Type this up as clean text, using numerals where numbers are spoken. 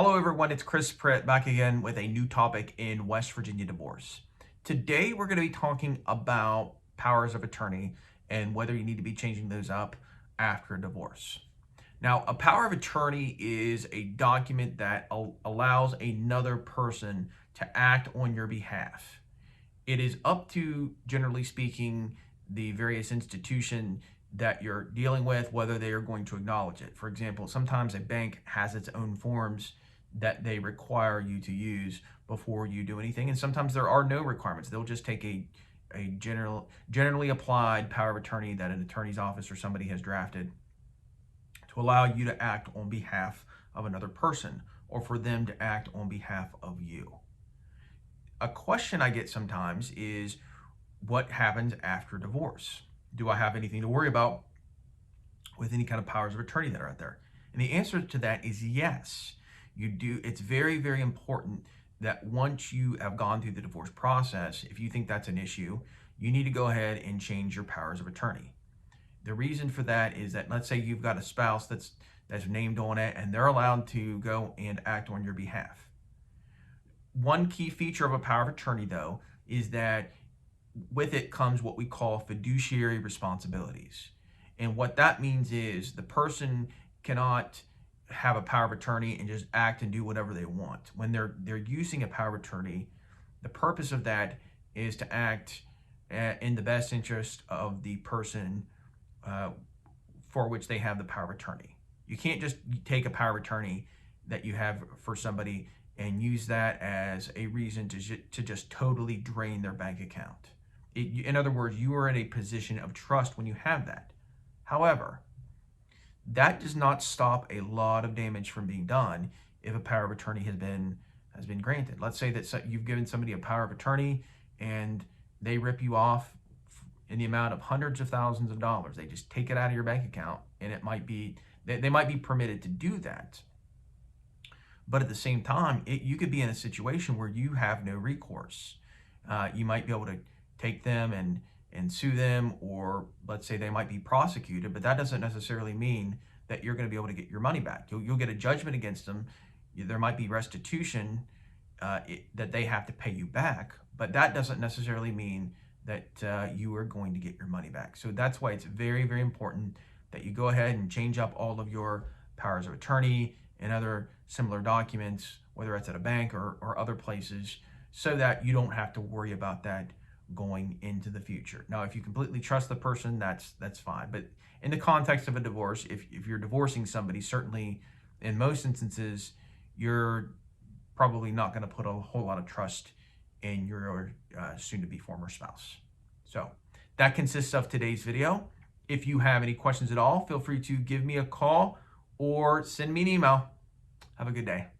Hello everyone, it's Pritt back again with a new topic in West Virginia divorce. Today we're going to be talking about powers of attorney and whether you need to be changing those up after a divorce. Now, a power of attorney is a document that allows another person to act on your behalf. It is up to, generally speaking, the various institution that you're dealing with, whether they are going to acknowledge it. For example, sometimes a bank has its own forms that they require you to use before you do anything. And sometimes there are no requirements. They'll just take a generally applied power of attorney that an attorney's office or somebody has drafted to allow you to act on behalf of another person or for them to act on behalf of you. A question I get sometimes is, what happens after divorce? Do I have anything to worry about with any kind of powers of attorney that are out there? And the answer to that is yes, you do. It's very, very important that once you have gone through the divorce process, if you think that's an issue, you need to go ahead and change your powers of attorney. The reason for that is that, let's say you've got a spouse that's named on it and they're allowed to go and act on your behalf. One key feature of a power of attorney, though, is that with it comes what we call fiduciary responsibilities. And what that means is the person cannot have a power of attorney and just act and do whatever they want. When they're using a power of attorney, the purpose of that is to act in the best interest of the person for which they have the power of attorney. You can't just take a power of attorney that you have for somebody and use that as a reason to just totally drain their bank account. In other words, you are in a position of trust when you have that. However, that does not stop a lot of damage from being done if a power of attorney has been granted. Let's say that you've given somebody a power of attorney and they rip you off in the amount of hundreds of thousands of dollars. They just take it out of your bank account, and it might be they might be permitted to do that. But at the same time, you could be in a situation where you have no recourse. You might be able to take them and sue them, or let's say they might be prosecuted, but that doesn't necessarily mean that you're going to be able to get your money back. You'll get a judgment against them. There might be restitution that they have to pay you back, but that doesn't necessarily mean that you are going to get your money back. So that's why it's very, very important that you go ahead and change up all of your powers of attorney and other similar documents, whether it's at a bank or other places, so that you don't have to worry about that going into the future. Now, if you completely trust the person, that's fine. But in the context of a divorce, if you're divorcing somebody, certainly in most instances, you're probably not going to put a whole lot of trust in your soon-to-be former spouse. So that consists of today's video. If you have any questions at all, feel free to give me a call or send me an email. Have a good day.